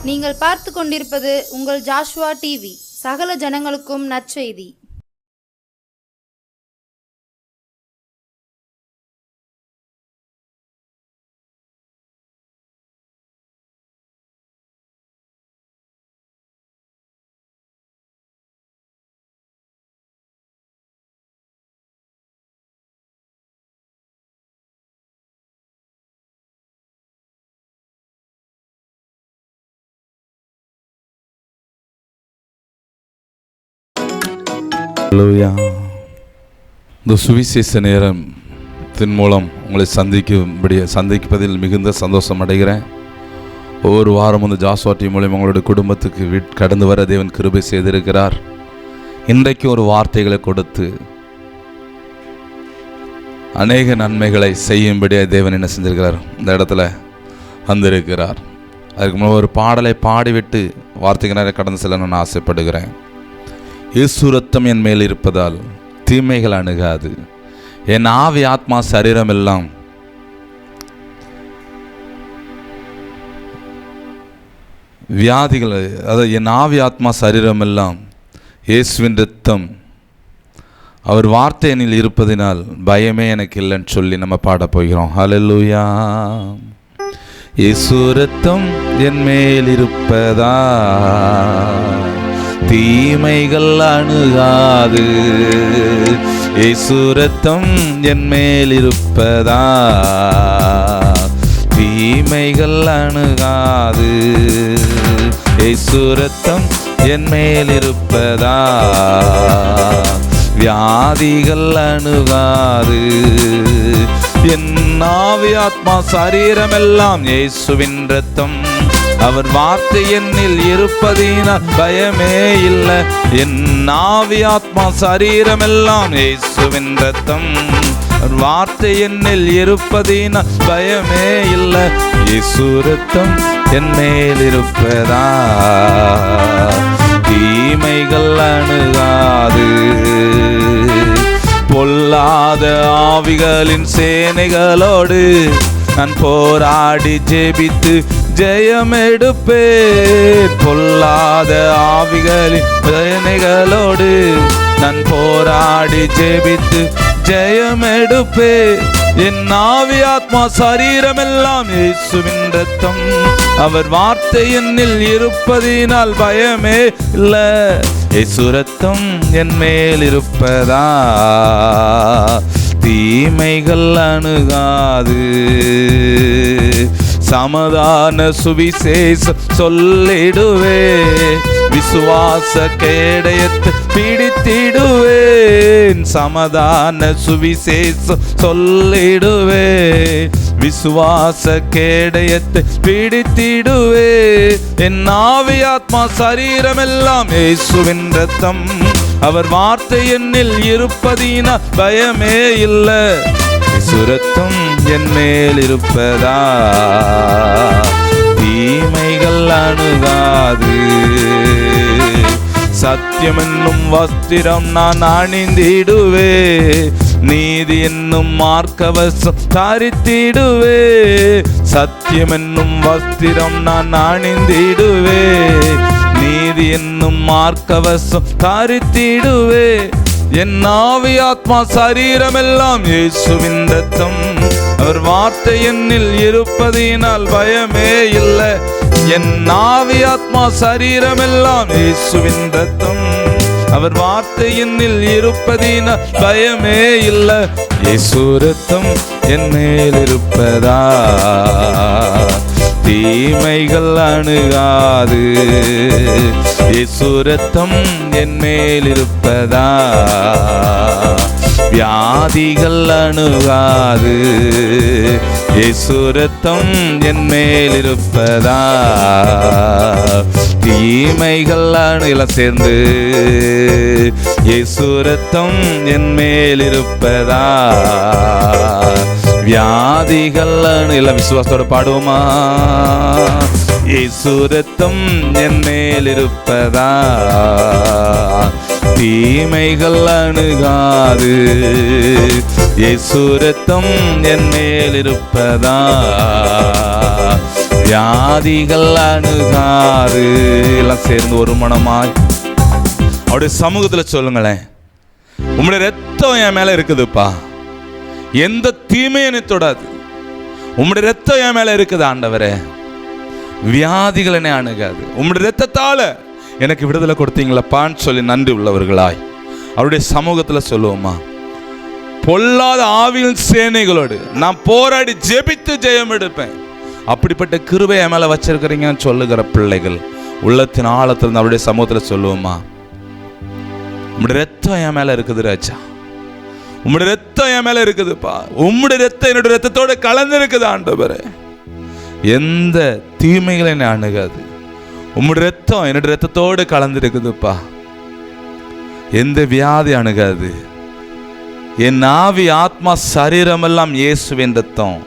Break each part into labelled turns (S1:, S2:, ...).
S1: நீங்கள் பார்த்து கொண்டிருப்பது உங்கள் ஜாஷுவா டிவி. சகல ஜனங்களுக்கும் நற்செய்தி.
S2: இந்த சுவிசேஷ நேரத்தின் மூலம் உங்களை சந்திப்பதில் மிகுந்த சந்தோஷம் அடைகிறேன். ஒவ்வொரு வாரம் இந்த ஜாஷுவா டிவி மூலம் உங்களுடைய குடும்பத்துக்கு கடந்து வர தேவன் கிருபை செய்திருக்கிறார். இன்றைக்கு ஒரு வார்த்தைகளை கொடுத்து அநேக நன்மைகளை செய்யும்படியாக தேவன் என்ன செஞ்சிருக்கிறார், இந்த இடத்துல வந்திருக்கிறார். அதுக்கு முன்னாடி ஒரு பாடலை பாடிவிட்டு வார்த்தைகளை கடந்து செல்ல நான் ஆசைப்படுகிறேன். இயேசு ரத்தம் என் மேல் இருப்பதால் தீமைகள் அணுகாது, என் ஆவி ஆத்மா சரீரம் எல்லாம் வியாதிகள், அதாவது என் ஆவி ஆத்மா சரீரம் எல்லாம் இயேசுவின் ரத்தம் அவர் வார்த்தை என்னில் இருப்பதினால் பயமே எனக்கு இல்லைன்னு சொல்லி நம்ம பாட போகிறோம். ஹல்லேலூயா. இயேசு ரத்தம் என் மேல் இருப்பதா தீமைகள் அணுகாது, இயேசு ரத்தம் என் மேல் இருப்பதா தீமைகள் அணுகாது, இயேசு ரத்தம் என் மேல் இருப்பதா வியாதிகள் அணுகாது, என் ஆவி ஆத்மா சரீரமெல்லாம் இயேசுவின் ரத்தம் அவர் வார்த்தை என்னில் இருப்பதினால் பயமே இல்லை, என் ஆவி ஆத்மா சரீரமெல்லாம் இயேசுவின் ரத்தம் அவர் வார்த்தை என்னில் இருப்பதினால் பயமே இல்லை, இயேசு ரத்தம் என் மேல் இருப்பதா தீமைகள் அணுகாது, பொல்லாத ஆவிகளின் சேனைகளோடு நான் போராடி ஜெபித்து ஜெயம் எடுப்பேன், பொல்லாத ஆவிகளின் சேனைகளோடு நான் போராடி ஜெபித்து ஜெயம் எடுப்பேன், என் ஆவி ஆத்மா சரீரமெல்லாம் இயேசுவின் ரத்தம் அவர் வார்த்தை என்னில் இருப்பதினால் பயமே இல்லை, இயேசு ரத்தம் என் மேல் இருப்பதா தீமைகள் அணுகாது, சமாதான சுவிசேஷம் சொல்லிடுவே, விசுவாச கேடயத்தை பிடித்திடுவேன், சமாதான சுவிசேஷம் சொல்லிடுவே, விசுவாச கேடயத்தை பிடித்திடுவே, என் ஆவி ஆத்மா சரீரமெல்லாம் இயேசுவின் ரத்தம் அவர் வார்த்தை என்னில் இருப்பதினால் பயமே இல்லை, இயேசு ரத்தம் என் மேல் இருப்பதா தீமைகள் அணுகாது, சத்தியம் என்னும் வஸ்திரம் நான் அணிந்திடுவே, நீதி என்னும் மார்க்கவசம் தரித்திடுவே, சத்தியம் என்னும் வஸ்திரம் நான் அணிந்திடுவே, நீதி என்னும் மார்க்கவசம் தரித்திடுவே, என் ஆவி ஆத்மா சரீரமெல்லாம் இயேசுவின் ரத்தம் அவர் வார்த்தை என்னில் இருப்பதினால் பயமே இல்லை, என் ஆவி ஆத்மா சரீரமெல்லாம் இயேசுவின் ரத்தம் அவர் வார்த்தை என்னில் இருப்பதினால் பயமே இல்லை, இயேசு ரத்தம் என் மேல் இருப்பதா தீமைகள் அணுகாது, இயேசு ரத்தம் என் மேல் இருப்பதா வியாதிகள் அணுகாது, இயேசு ரத்தம் என் மேல் இருப்பதா தீமைகள் எல்லாம் சேர்ந்து இயேசு ரத்தம் என் மேல் இருப்பதா வியாதிகள் எல்லாம் விசுவாசத்தோட பாடுவோமா, இயேசு ரத்தம் என் மேல் இருப்பதா தீமைகள் அணுகாது, இயேசு ரத்தம் என் மேல் இருப்பதா வியாதிகள் அணுகாது. எல்லாம் சேர்ந்து ஒரு மனமாய் அவருடைய சமூகத்தில் சொல்லுங்களேன், உம்முடைய ரத்தம் என் மேல இருக்குதுப்பா, எந்த தீமையும் என்னை தொடாது. உம்முடைய ரத்தம் என் மேல இருக்குது ஆண்டவரே, வியாதிகள் என்னை அணுகாது. உம்முடைய ரத்தத்தால எனக்கு விடுதலை கொடுத்தீங்களப்பான்னு சொல்லி நன்றி உள்ளவர்களாய் அவருடைய சமூகத்தில் சொல்லுவோமா? பொல்லாத ஆவியின் சேனைகளோடு நான் போராடி ஜெபித்து ஜெயம் எடுப்பேன். அப்படிப்பட்ட கிருபை என் மேல வச்சிருக்கிறீங்கன்னு சொல்லுகிற பிள்ளைகள் உள்ளத்தின் ஆழத்திலிருந்து அவருடைய சமூகத்தில் சொல்லுவோமா? உம்முடைய ரத்தம் என் மேல இருக்குது ராஜா, உம்முடைய ரத்தம் என் மேல இருக்குதுப்பா, உம்முடைய ரத்தம் என்னுடைய ரத்தத்தோட கலந்து இருக்குது ஆண்டவரே, எந்த தீமைகளை என்னை அணுகாது. உம்முடைய ரத்தம் என்னுடைய ரத்தத்தோடு கலந்து இருக்குதுப்பா, எந்த வியாதி அணுகாது. என் ஆவி ஆத்மா சரீரமெல்லாம் இயேசுவின் ரத்தம்,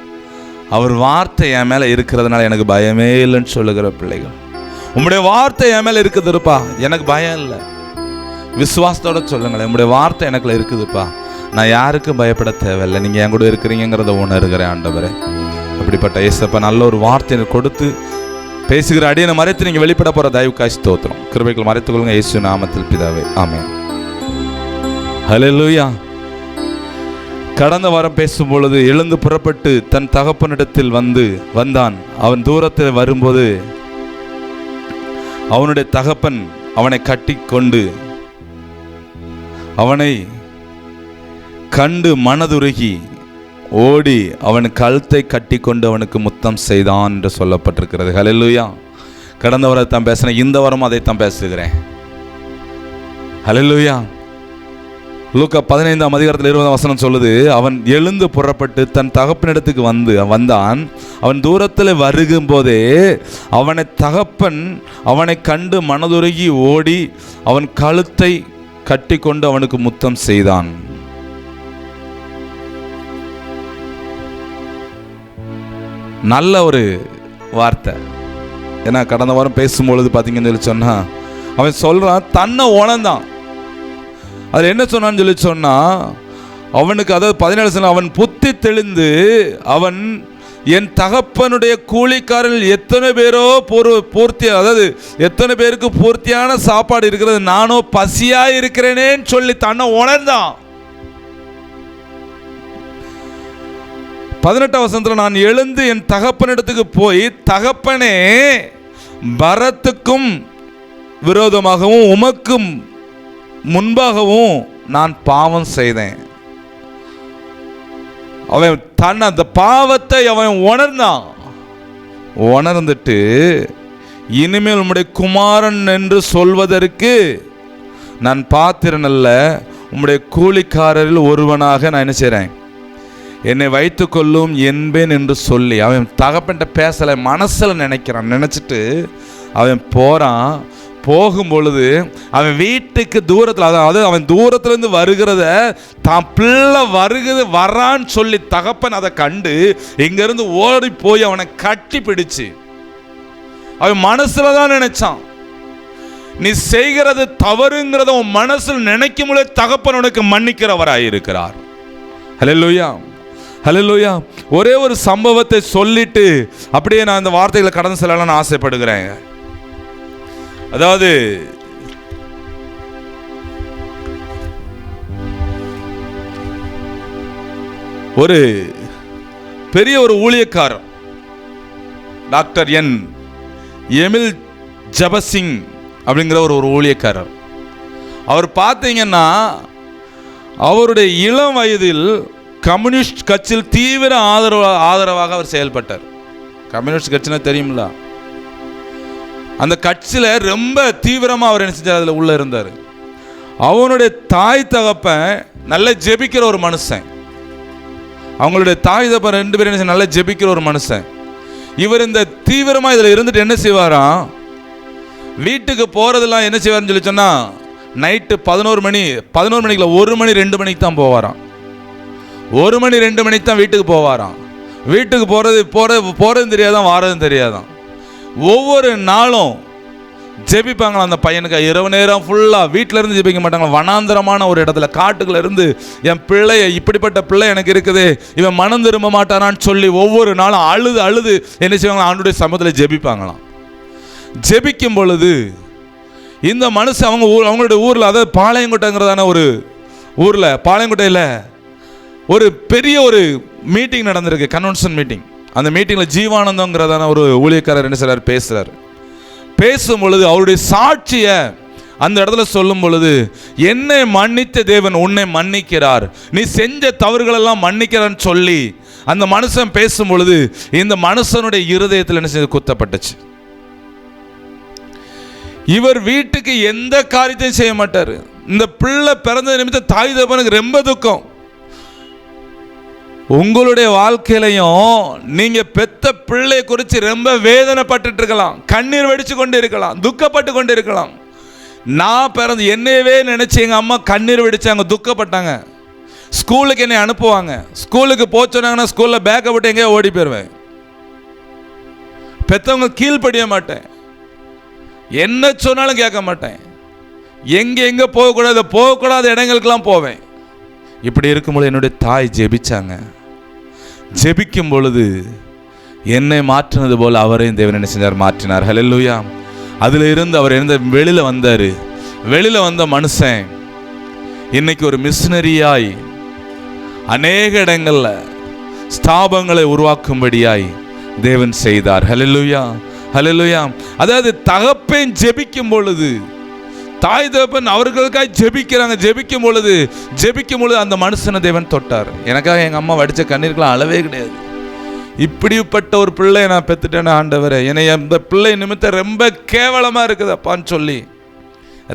S2: அவர் வார்த்தை என் மேல இருக்கிறதுனால எனக்கு பயமே இல்லைன்னு சொல்லுகிற பிள்ளைகள், உம்முடைய வார்த்தை என் மேல இருக்குதுப்பா, எனக்கு பயம் இல்லை. விசுவாசத்தோட சொல்லுங்களேன், உம்முடைய வார்த்தை எனக்குள்ள இருக்குதுப்பா, நான் யாருக்கும் பயப்பட தேவையில்லை, நீங்க என் கூட இருக்கிறீங்கிறத உணர்கிறேன் ஆண்டவரே. அப்படிப்பட்ட இயேசப்பா நல்ல ஒரு வார்த்தையை கொடுத்து பேசுகிற அடியனை மறைத்து நீங்க வெளிப்பட போற தயவுக்காய் ஸ்தோத்திரம். கிருபைகள் மறைத்துக் கொள்ளுங்க இயேசு நாமத்தில் பிதாவே, ஆமென். ஹல்லேலூயா. கடந்த வாரம் பேசும் பொழுது எழுந்து புறப்பட்டு தன் தகப்பனிடத்தில் வந்தான். அவன் தூரத்தில் வரும்போது அவனுடைய தகப்பன் அவனை கட்டி கொண்டு அவனை கண்டு மனதுருகி ஓடி அவன் கழுத்தை கட்டி கொண்டு அவனுக்கு முத்தம் செய்தான் என்று சொல்லப்பட்டிருக்கிறது. ஹல்லேலூயா. கடந்த வாரம் தான் பேசுறேன், இந்த வாரம் அதைத்தான் பேசுகிறேன். ஹல்லேலூயா. லூக்கா 15ஆம் அதிகாரத்தில் 20ஆம் வசனம் சொல்லுது, அவன் எழுந்து புறப்பட்டு தன் தகப்பனிடத்துக்கு வந்தான். அவன் தூரத்தில் வருகும் போதே அவனை தகப்பன் அவனை கண்டு மனதுருகி ஓடி அவன் கழுத்தை கட்டி கொண்டு அவனுக்கு முத்தம் செய்தான். நல்ல ஒரு வார்த்தை. ஏன்னா கடந்த வாரம் பேசும்பொழுது பார்த்தீங்கன்னு சொல்லி சொன்னா அவன் சொல்றான், தன்னை உணர்ந்தான். அதில் என்ன சொன்னான்னு சொல்லி சொன்னா, அவனுக்கு அதாவது 17 அவன் புத்தி தெளிந்து அவன் என் தகப்பனுடைய கூலிக்காரர்கள் எத்தனை பேரோ பூர்த்தி, அதாவது எத்தனை பேருக்கு பூர்த்தியான சாப்பாடு இருக்கிறது, நானோ பசியா இருக்கிறேனேன்னு சொல்லி தன்னை உணர்ந்தான். 18ஆம் வசனத்தில் நான் எழுந்து என் தகப்பனிடத்துக்கு போய், தகப்பனே பரத்துக்கும் விரோதமாகவும் உமக்கும் முன்பாகவும் நான் பாவம் செய்தேன். அவன் அந்த பாவத்தை அவன் உணர்ந்தான். உணர்ந்துட்டு இனிமேல் உம்முடைய குமாரன் என்று சொல்வதற்கு நான் பாத்திரன் அல்ல, உம்முடைய கூலிக்காரரில் ஒருவனாக நான் என்ன செய்றேன், என்னை வைத்துக் கொள்ளும் என்பேன் என்று சொல்லி அவன் தகப்பன்ட்ட பேசலை, மனசில் நினச்சிட்டு அவன் போகிறான். போகும் பொழுது அவன் வீட்டுக்கு தூரத்தில், அதாவது அவன் தூரத்துலேருந்து வருகிறத தான் பிள்ளை வரான்னு சொல்லி தகப்பன் அதை கண்டு இங்கேருந்து ஓடி போய் அவனை கட்டி பிடிச்சு, அவன் மனசில் தான் நினைச்சான், நீ செய்கிறது தவறுங்கிறத உன் மனசில் நினைக்கும் பொழுது தகப்பன் உனக்கு மன்னிக்கிறவராயிருக்கிறார். ஹல்லேலூயா, ஹல்லேலூயா. ஒரே ஒரு சம்பவத்தை சொல்லிட்டு அப்படியே நான் இந்த வார்த்தைகளை கடந்து செல்லலாம்னு ஆசைப்படுகிறேன். அதாவது ஒரு பெரிய ஒரு ஊழியக்காரர் டாக்டர் எமில் ஜபசிங் அப்படிங்கிற ஒரு ஊழியக்காரர். அவர் பார்த்தீங்கன்னா அவருடைய இளம் வயதில் கம்யூனிஸ்ட் கட்சியில் தீவிர ஆதரவாக அவர் செயல்பட்டார். கம்யூனிஸ்ட் கட்சினா தெரியுங்களா? அந்த கட்சியில் ரொம்ப தீவிரமாக அவர் என்ன செஞ்சார், அதில் உள்ளே இருந்தார். அவனுடைய தாய் தகப்பன் நல்ல ஜெபிக்கிற ஒரு மனுஷன். அவங்களுடைய தாய் தகப்பன் 2 பேரும் நல்லா ஜெபிக்கிற ஒரு மனுஷன். இவர் இந்த தீவிரமாக இதில் இருந்துட்டு என்ன செய்வாராம், வீட்டுக்கு போகிறதெல்லாம் என்ன செய்வார்னு சொல்லி சொன்னால், நைட்டு 11 மணிக்குள்ள 1 மணி 2 மணிக்கு தான் போவாராம். 1 மணி 2 மணிக்கு தான் வீட்டுக்கு போவாராம். வீட்டுக்கு போகிறதும் தெரியாதான், வாரதும் தெரியாதான். ஒவ்வொரு நாளும் ஜெபிப்பாங்களா அந்த பையனுக்கு. இரவு நேரம் ஃபுல்லாக வீட்டில் இருந்து ஜெபிக்க மாட்டாங்க, வனாந்தரமான ஒரு இடத்துல காட்டுக்குள்ள இருந்து என் பிள்ளைய, இப்படிப்பட்ட பிள்ளை எனக்கு இருக்குது, இவன் மனம் திரும்ப மாட்டானான்னு சொல்லி ஒவ்வொரு நாளும் அழுது அழுது என்ன செய்வாங்களா, ஆண்டவருடைய சமூகத்தில் ஜெபிப்பாங்களாம். ஜெபிக்கும் பொழுது இந்த மனுஷன் அவங்களுடைய ஊரில், அதாவது பாளையங்கோட்டைங்கிறதான ஒரு ஊரில், பாளையங்கோட்டையில் ஒரு பெரிய ஒரு மீட்டிங் நடந்திருக்கு, கன்வென்ஷன் மீட்டிங். அந்த மீட்டிங்கில் ஜீவானந்தங்கிறதான ஒரு ஊழியக்காரர் என்ன செய்றார், பேசுகிறார். பேசும் பொழுது அவருடைய சாட்சியை அந்த இடத்துல சொல்லும் பொழுது, என்னை மன்னித்த தேவன் உன்னை மன்னிக்கிறார், நீ செஞ்ச தவறுகளெல்லாம் மன்னிக்கிறான்னு சொல்லி அந்த மனுஷன் பேசும் பொழுது இந்த மனுஷனுடைய இருதயத்தில் என்ன செய்து குத்தப்பட்டுச்சு. இவர் வீட்டுக்கு எந்த காரியத்தையும் செய்ய மாட்டார். இந்த பிள்ளை பிறந்த நிமித்தம் தாய் தகப்பனுக்கு ரொம்ப துக்கம். உங்களுடைய வாழ்க்கையிலையும் நீங்க பெத்த பிள்ளை குறித்து ரொம்ப வேதனைப்பட்டு இருக்கலாம், கண்ணீர் வெடிச்சு கொண்டு இருக்கலாம், துக்கப்பட்டு கொண்டு இருக்கலாம். நான் பிறந்து என்னையவே நினைச்சு எங்க அம்மா கண்ணீர் வெடிச்சாங்க, துக்கப்பட்டாங்க. ஸ்கூலுக்கு என்னை அனுப்புவாங்க, ஸ்கூலுக்கு போச்சோன்னாங்கன்னா ஸ்கூல்ல பேக்கை விட்டு எங்கேயோ ஓடி போயிடுவேன். பெத்தவங்க கீழ்ப்படிய மாட்டேன், என்ன சொன்னாலும் கேட்க மாட்டேன், எங்கே போகக்கூடாத இடங்களுக்கெல்லாம் போவேன். இப்படி இருக்கும்போது என்னுடைய தாய் ஜெபிச்சாங்க. ஜெபிக்கும் பொழுது என்னை மாற்றினது போல் அவரையும் தேவன் என்ன செஞ்சார், மாற்றினார். ஹல்லேலூயா. அதில் இருந்து அவர் வெளியில் வந்தார். வெளியில் வந்த மனுஷன் இன்னைக்கு ஒரு மிஷனரியாய் அநேக இடங்களில் ஸ்தாபங்களை உருவாக்கும்படியாய் தேவன் செய்தார். ஹல்லேலூயா, ஹல்லேலூயா. அதாவது தகப்பன் ஜெபிக்கும் பொழுது, தாய் தகப்பன் அவர்களுக்காக ஜெபிக்கும் பொழுது அந்த மனுஷனை தேவன் தொட்டார். எனக்காக எங்கள் அம்மா வடித்த கண்ணீருக்கெல்லாம் அளவே கிடையாது. இப்படிப்பட்ட ஒரு பிள்ளை நான் பெற்றுட்டேன்னு ஆண்டவரே, என்னை அந்த பிள்ளை நிமித்தம் ரொம்ப கேவலமாக இருக்குது அப்பான்னு சொல்லி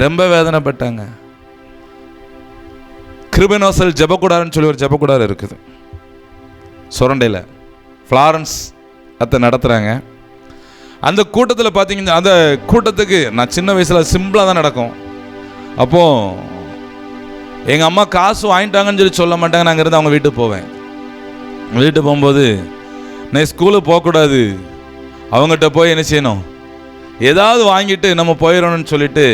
S2: ரொம்ப வேதனைப்பட்டாங்க. கிருபைனோசல் ஜெபக்கூடாருன்னு சொல்லி ஒரு ஜெபக்கூடாரு இருக்குது சுரண்டையில், ஃப்ளாரன்ஸ் அத்தை நடத்துகிறாங்க. அந்த கூட்டத்தில் பார்த்தீங்கன்னா, அந்த கூட்டத்துக்கு நான் சின்ன வயசில் சிம்பிளாக தான் நடக்கும். அப்போது எங்கள் அம்மா காசு வாங்கிட்டாங்கன்னு சொல்லி சொல்ல மாட்டாங்க. நான் அங்கேருந்து அவங்க வீட்டுக்கு போவேன். வீட்டுக்கு போகும்போது நான் ஸ்கூலுக்கு போகக்கூடாது, அவங்ககிட்ட போய் என்ன செய்யணும், ஏதாவது வாங்கிட்டு நம்ம போயிடணும்னு சொல்லிட்டு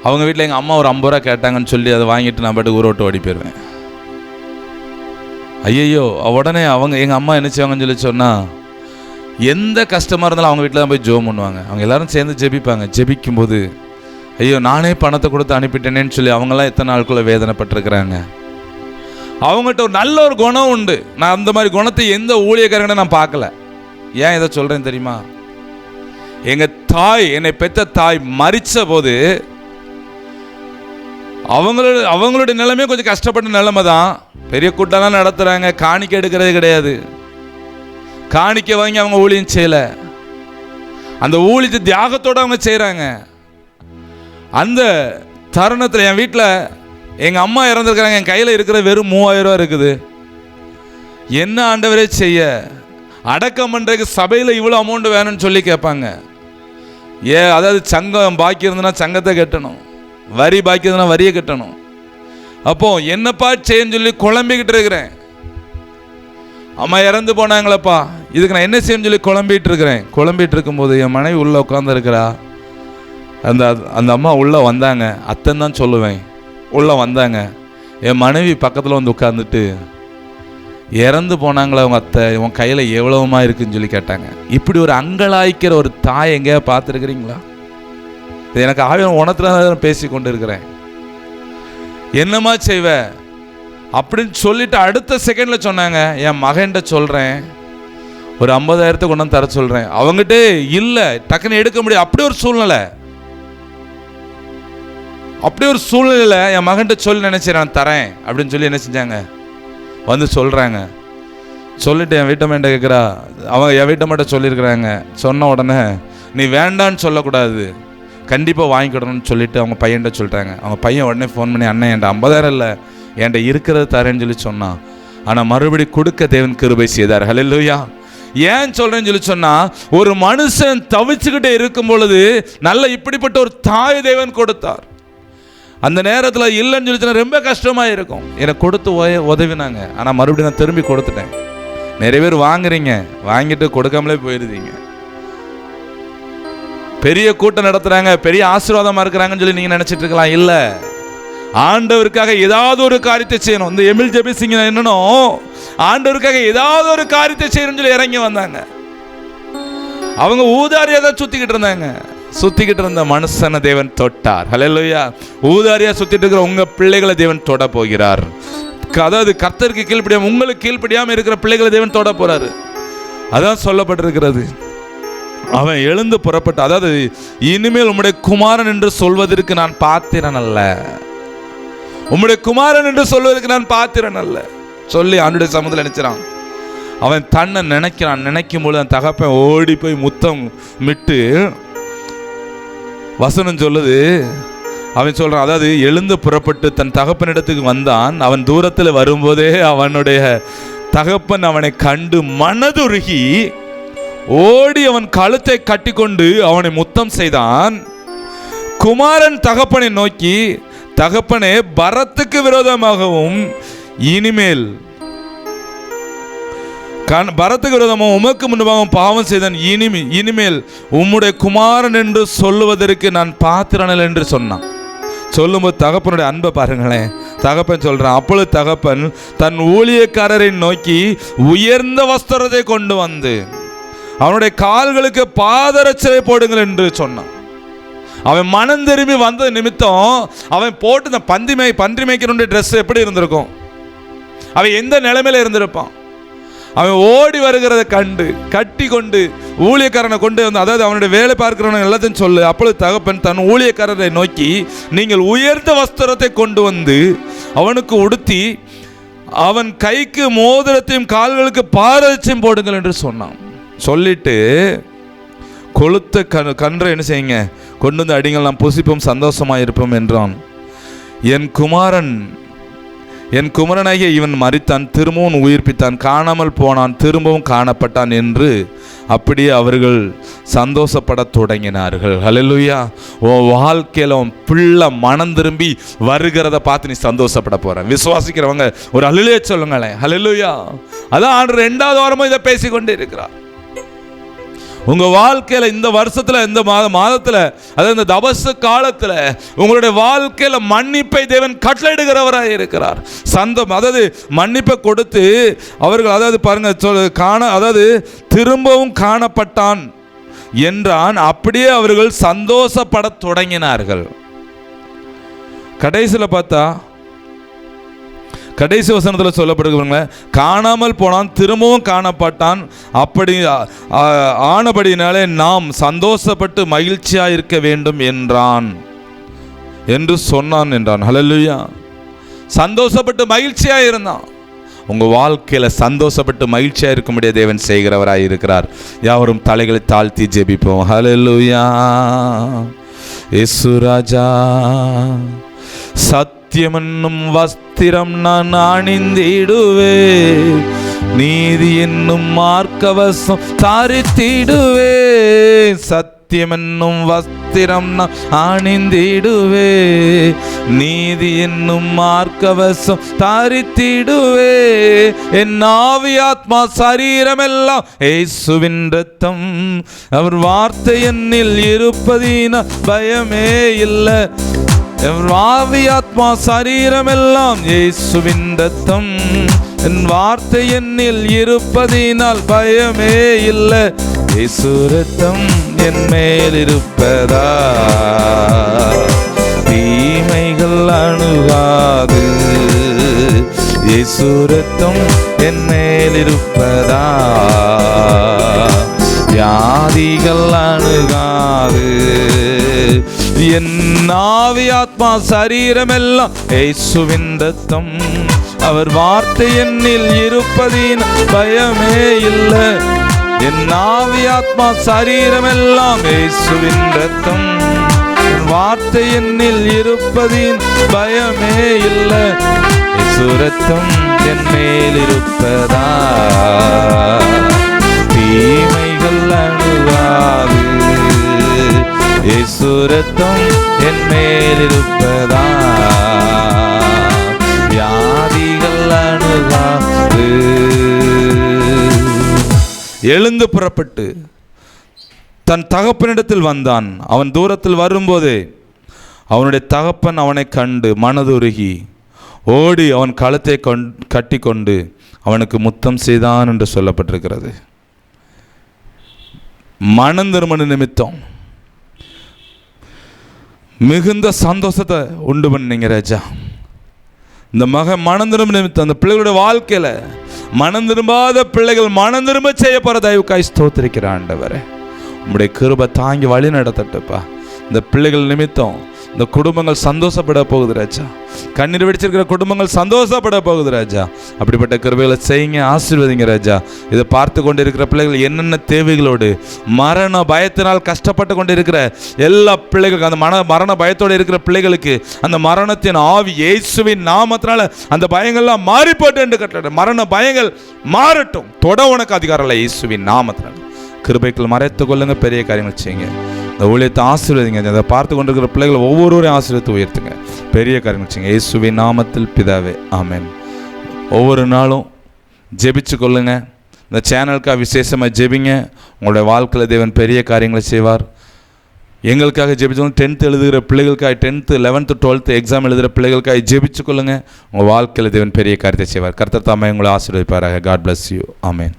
S2: அவங்க வீட்டில் எங்கள் அம்மா ஒரு 50 ரூபா கேட்டாங்கன்னு சொல்லி அதை வாங்கிட்டு நான் பாட்டுக்கு ஊரை விட்டு ஓடி போயிடுவேன். ஐயையோ, உடனே எங்கள் அம்மா என்ன செய்வாங்கன்னு சொல்லி சொன்னால், எந்த கஷ்டமாக இருந்தாலும் அவங்க வீட்டில் தான் போய் ஜெபம் பண்ணுவாங்க. அவங்க எல்லாரும் சேர்ந்து ஜெபிப்பாங்க. ஜெபிக்கும்போது ஐயோ நானே பணத்தை கொடுத்து அனுப்பிட்டேனேன்னு சொல்லி அவங்களாம் எத்தனை நாளுக்குள்ளே வேதனைப்பட்டிருக்கிறாங்க. அவங்ககிட்ட ஒரு நல்ல ஒரு குணம் உண்டு. நான் அந்த மாதிரி குணத்தை எந்த ஊழியக்காரங்கன்னு நான் பார்க்கல. ஏன் இதை சொல்கிறேன் தெரியுமா? எங்கள் தாய், என்னை பெற்ற தாய் மரித்த போது அவங்களுடைய நிலைமை கொஞ்சம் கஷ்டப்பட்ட நிலைமை தான். பெரிய கூட்டம்லாம் நடத்துகிறாங்க, காணிக்கை எடுக்கிறது கிடையாது. காணிக்கை வாங்கி அவங்க ஊழியம் செய்யலை, அந்த ஊழியத்தை தியாகத்தோடு அவங்க செய்கிறாங்க. அந்த தருணத்தில் என் வீட்டில் எங்கள் அம்மா இறந்துருக்குறாங்க, என் கையில் இருக்கிற வெறும் 3000 ரூபா இருக்குது. என்ன ஆண்டவரே செய்ய, அடக்கம் பண்ணுறதுக்கு சபையில் இவ்வளோ அமௌண்ட் வேணும்னு சொல்லி கேட்பாங்க. அதாவது சங்கம் பாக்கி இருந்ததுன்னா சங்கத்தை கட்டணும், வரி பாக்கி இருந்ததுன்னா வரியை கட்டணும். அப்போது என்னப்பா செய்யன்னு சொல்லி குழம்பிக்கிட்டு இருக்கிறேன். அம்மா இறந்து போனாங்களப்பா, இதுக்கு நான் என்ன செய்யணும்னு சொல்லி குழம்பிட்டு இருக்கும்போது என் மனைவி உள்ளே உட்காந்துருக்கிறா. அந்த அம்மா உள்ளே வந்தாங்க, அத்தன் தான் சொல்லுவேன். உள்ளே வந்தாங்க, என் மனைவி பக்கத்தில் வந்து உட்காந்துட்டு, இறந்து போனாங்களே உங்கள் அத்தை, உன் கையில் எவ்வளவுமா இருக்குன்னு சொல்லி கேட்டாங்க. இப்படி ஒரு அங்கலாய்க்கிற ஒரு தாய் எங்கேயா பார்த்துருக்குறீங்களா? இது எனக்கு ஆவியம் உணத்துல தான் பேசி கொண்டு இருக்கிறேன். என்னம்மா செய்வ அப்படின்னு சொல்லிட்டு அடுத்த செகண்டில் சொன்னாங்க, என் மகன்கிட்ட சொல்கிறேன், ஒரு 50,000 கொண்டு வந்து தர சொல்கிறேன். அவங்ககிட்ட இல்லை, டக்குன்னு எடுக்க முடியாது. அப்படி ஒரு சூழ்நிலை என் மகன்கிட்ட சொல்லி நினைச்சேன், நான் தரேன் அப்படின்னு சொல்லி என்ன செஞ்சாங்க, வந்து சொல்கிறாங்க. சொல்லிட்டு என் வீட்டம்மாட்ட கேட்குறா, அவங்க என் வீட்டம்மாட்ட சொல்லியிருக்கிறாங்க. சொன்ன உடனே நீ வேண்டான்னு சொல்லக்கூடாது, கண்டிப்பாக வாங்கிக்கிடணும்னு சொல்லிட்டு அவங்க பையன்கிட்ட சொல்லிட்டாங்க. அவங்க பையன் உடனே ஃபோன் பண்ணி, அண்ணன் என்கிட்ட 50,000 இல்லை, என்கிட்ட இருக்கிறது தரேன்னு சொல்லி சொன்னான். ஆனால் மறுபடி கொடுக்க தேவன் கிருபை செய்தார். ஹல்லேலூயா. ஏன் சொல்கிறேன்னு சொல்லி சொன்னால், ஒரு மனுஷன் தவிச்சுக்கிட்டே இருக்கும் பொழுது நல்ல இப்படிப்பட்ட ஒரு தாய் தேவன் கொடுத்தார். அந்த நேரத்தில் இல்லைன்னு சொல்லி சொன்னால் ரொம்ப கஷ்டமாக இருக்கும். எனக்கு கொடுத்து உதவினாங்க, ஆனால் மறுபடியும் நான் திரும்பி கொடுத்துட்டேன். நிறைய பேர் வாங்குறீங்க, வாங்கிட்டு கொடுக்காமலே போயிடுதீங்க. பெரிய கூட்டம் நடத்துறாங்க, பெரிய ஆசீர்வாதமா இருக்கிறாங்கன்னு சொல்லி நீங்க நினைச்சிட்டு இருக்கலாம். இல்ல, ஆண்டவருக்காக ஏதாவது ஒரு காரியத்தை செய்யணும். இந்த எமில் ஜெபிசிங் என்னன்னு ஆண்டவருக்காக ஏதாவது ஒரு காரியத்தை செய்யணும்னு சொல்லி இறங்கி வந்தாங்க. அவங்க ஊதாரியா தான் சுத்திக்கிட்டு இருந்தாங்க. சுத்திக்கிட்டு இருந்த மனுஷனை தேவன் தொட்டார். ஹல்லேலூயா. ஊதாரியா சுத்திட்டு இருக்கிற உங்க பிள்ளைகளை தேவன் தொட போகிறார். அதாவது கர்த்தருக்கு கீழ்ப்படியாம, உங்களுக்கு கீழ்ப்படியாம இருக்கிற பிள்ளைகளை தேவன் தொட போறாரு. அதான் சொல்லப்பட்டிருக்கிறது. அவன் எழுந்து புறப்பட்டு, அதாவது இனிமேல் உம்முடைய குமாரன் என்று சொல்வதற்கு நான் பாத்திரன் அல்ல, உம்முடைய குமாரன் என்று சொல்வதற்கு நான் பாத்திரன் அல்ல சொல்லி ஆண்டுடைய சமூகத்தில் நினைச்சான். அவன் தன்னை நினைக்கிறான். நினைக்கும் பொழுது அந்த தகப்பன் ஓடி போய் முத்தம் விட்டு, வசனம் சொல்லுது, அவன் சொல்றான், அதாவது எழுந்து புறப்பட்டு தன் தகப்பனிடத்துக்கு வந்தான். அவன் தூரத்தில் வரும்போதே அவனுடைய தகப்பன் அவனை கண்டு மனதுருகி ஓடி அவன் கழுத்தை கட்டி கொண்டு அவனை முத்தம் செய்தான். குமாரன் தகப்பனை நோக்கி, தகப்பனே, பரத்துக்கு விரோதமாகவும் இனிமேல் பரத்துக்கு விரோதமாக உமக்கு முன்பாகவும் பாவம் செய்தான். இனிமேல் உம்முடைய குமாரன் என்று சொல்லுவதற்கு நான் பாத்திரனல் என்று சொன்னான். சொல்லும்போது தகப்பனுடைய அன்பை பாருங்களேன். தகப்பன் சொல்றான், அப்பொழுது தகப்பன் தன் ஊழியக்காரரை நோக்கி உயர்ந்த வஸ்திரத்தை கொண்டு வந்து அவனுடைய கால்களுக்கு பாதரட்சை போடுங்கள் என்று சொன்னான். அவன் மனம் திரும்பி வந்த நிமித்தம் அவன் போட்டு இந்த பன்றி மேய்க்கணுடைய ட்ரெஸ் எப்படி இருந்திருக்கும், அவன் எந்த நிலைமையில இருந்திருப்பான். அவன் ஓடி வருகிறத கண்டு கட்டி கொண்டு ஊழியக்காரனை கொண்டு வந்து, அதாவது அவனுடைய வேலை பார்க்கிறவனை எல்லாத்தையும் சொல்லு. அப்பொழுது தகப்பன் தன் ஊழியக்காரரை நோக்கி, நீங்கள் உயர்ந்த வஸ்திரத்தை கொண்டு வந்து அவனுக்கு உடுத்தி அவன் கைக்கு மோதிரத்தையும் கால்களுக்கு பாதரட்சையும் போடுங்கள் என்று சொன்னான். சொல்லிட்டு கொளுத்த கன்றை என்ன செய்யுங்க, கொண்டு வந்து அடிங்கள், நாம் புசிப்போம் சந்தோஷமாக இருப்போம் என்றான். என் குமரனாகிய இவன் மரித்தான், திரும்பவும் உயிர்ப்பித்தான், காணாமல் போனான், திரும்பவும் காணப்பட்டான் என்று அப்படியே அவர்கள் சந்தோஷப்பட தொடங்கினார்கள். ஹல்லேலூயா. உன் வாழ்க்கையில் உன் பிள்ளை மனம் திரும்பி வருகிறத பார்த்து நீ சந்தோஷப்பட போற. விசுவாசிக்கிறவங்க ஒரு ஹல்லேலூயா சொல்லுங்களேன். ஹல்லேலூயா. அதான் ஆண்டு 2வது வாரமும் இதை பேசிக்கொண்டே இருக்கிறார். உங்க வாழ்க்கையில இந்த வருஷத்துல, இந்த மாதத்துல, அதாவது இந்த தபச காலத்துல உங்களுடைய வாழ்க்கையில மன்னிப்பை தேவன் கட்டளையிடுகிறவராக இருக்கிறார். அதாவது மன்னிப்பை கொடுத்து அவர்கள், அதாவது பாருங்க, அதாவது திரும்பவும் காணப்பட்டான் என்றான். அப்படியே அவர்கள் சந்தோஷப்பட தொடங்கினார்கள். கடைசியில் பார்த்தா, கடைசி வசனத்தில் சொல்லப்படுகிறவங்க, காணாமல் போனான், திரும்பவும் காணப்பட்டான், அப்படி ஆனபடினாலே நாம் சந்தோஷப்பட்டு மகிழ்ச்சியாக இருக்க வேண்டும் என்றான் என்று சொன்னான் என்றான். ஹல்லேலூயா. சந்தோஷப்பட்டு மகிழ்ச்சியாக இருந்தான். உங்கள் வாழ்க்கையில் சந்தோஷப்பட்டு மகிழ்ச்சியாக இருக்கும்படியே தேவன் செய்கிறவராக இருக்கிறார். யாவரும் தலைகளை தாழ்த்தி ஜெபிப்போம். ஹல்லேலூயா. இயேசு ராஜா, சத்தியமென்னும் வஸ்திரம் நான் அணிந்திடுவே, நீதி என்னும் மார்க்கவசம் தாரித்திடுவே. சத்தியமென்னும் வஸ்திரம் நான் அணிந்திடுவே, நீதி என்னும் மார்க்கவசம் தாரித்திடுவே. என் ஆவி ஆத்மா சரீரமெல்லாம் இயேசுவின் இரத்தம், அவர் வார்த்தை என்னில் இருப்பதினா பயமே இல்லை. என் ஆவி ஆத்மா சரீரமெல்லாம் இயேசுவின் இரத்தம், என் வார்த்தை என்னில் இருப்பதினால் பயமே இல்லை. இயேசு இரத்தம் என் மேல் இருப்பதா, தீமைகள் அணுகாது. இயேசு இரத்தம் என் மேல் இருப்பதா, வியாதிகள் அணுகாது. என் ஆவி ஆத்மா சரீரமெல்லாம் இயேசுவின் இரத்தம், அவர் வார்த்தை என்னில் இருப்பதின் பயமே இல்லை. என் ஆவி ஆத்மா சரீரமெல்லாம் இயேசுவின் இரத்தம், வார்த்தை என்னில் இருப்பதின் பயமே இல்லை. இயேசு இரத்தம் என் மேல் இருப்பதா, தீமைகள் அணுகாது. இயேசு இரத்தம் என் மேல் இருப்பதா, வியாதிகள் அணுகாது. எழுந்து புறப்பட்டு தன் தகப்பனிடத்தில் வந்தான். அவன் தூரத்தில் வரும்போது அவனுடைய தகப்பன் அவனை கண்டு மனதுருகி ஓடி அவன் கழுத்தை கட்டி கொண்டு அவனுக்கு முத்தம் செய்தான் என்று சொல்லப்பட்டிருக்கிறது. மனம் திருமண நிமித்தம் மிகுந்த சந்தோஷத்தை உண்டு பண்ணீங்க ராஜா. இந்த மனம் திரும்ப நிமித்தம் அந்த பிள்ளைகளுடைய வாழ்க்கையில் மனம் திரும்பாத பிள்ளைகள் மனம் திரும்ப செய்ய போகிற தயவுக்காய் ஸ்தோத்திரிக்கிற ஆண்டவரே, உம்முடைய கிருபை தாங்கி வழி நடத்தட்டுப்பா. இந்த பிள்ளைகள் நிமித்தம் இந்த குடும்பங்கள் சந்தோஷப்பட போகுது ராஜா. கண்ணீர் வெடிச்சிருக்கிற குடும்பங்கள் சந்தோஷப்பட போகுது ராஜா. அப்படிப்பட்ட கிருபைகளை செய்யுங்க, ஆசீர்வதிங்க ராஜா. இதை பார்த்து கொண்டு இருக்கிற பிள்ளைகள் என்னென்ன தேவைகளோடு மரண பயத்தினால் கஷ்டப்பட்டு கொண்டு இருக்கிற எல்லா பிள்ளைகளுக்கு, அந்த மரண பயத்தோடு இருக்கிற பிள்ளைகளுக்கு அந்த மரணத்தின் ஆவி இயேசுவின் நாமத்தினால அந்த பயங்கள்லாம் மாறி போட்டு என்று கட்டளை. மரண பயங்கள் மாறட்டும். தொட உனக்கு அதிகாரம் இல்லை. இயேசுவின் நாமத்தினால கிருபைக்குள் மறைத்து கொள்ளுங்க. பெரிய காரியங்கள் செய்யுங்க. இந்த ஊழியத்தை ஆசீர்வதிங்க. அதை பார்த்து கொண்டிருக்கிற பிள்ளைகளை ஒவ்வொருவரையும் ஆசீர்வதித்து உயர்த்துங்க. பெரிய காரியங்கள் செய்யுங்க. இயேசுவின் நாமத்தில் பிதாவே, ஆமென். ஒவ்வொரு நாளும் ஜெபிச்சு கொள்ளுங்க. இந்த சேனலுக்காக விசேஷமாக ஜெபிங்க. உங்களுடைய வாழ்க்கையில் தேவன் பெரிய காரியங்களை செய்வார். எங்களுக்காக ஜெபிச்சோம். 10th எழுதுகிற பிள்ளைகளுக்காக, 10th 11th 12th எக்ஸாம் எழுதுகிற பிள்ளைகளுக்காக ஜெபிச்சு கொள்ளுங்க. உங்கள் வாழ்க்கையில் தேவன் பெரிய காரியத்தை செய்வார். கர்த்தர் தாமே உங்களை ஆசீர்வதிப்பாராக. God bless you. ஆமென்.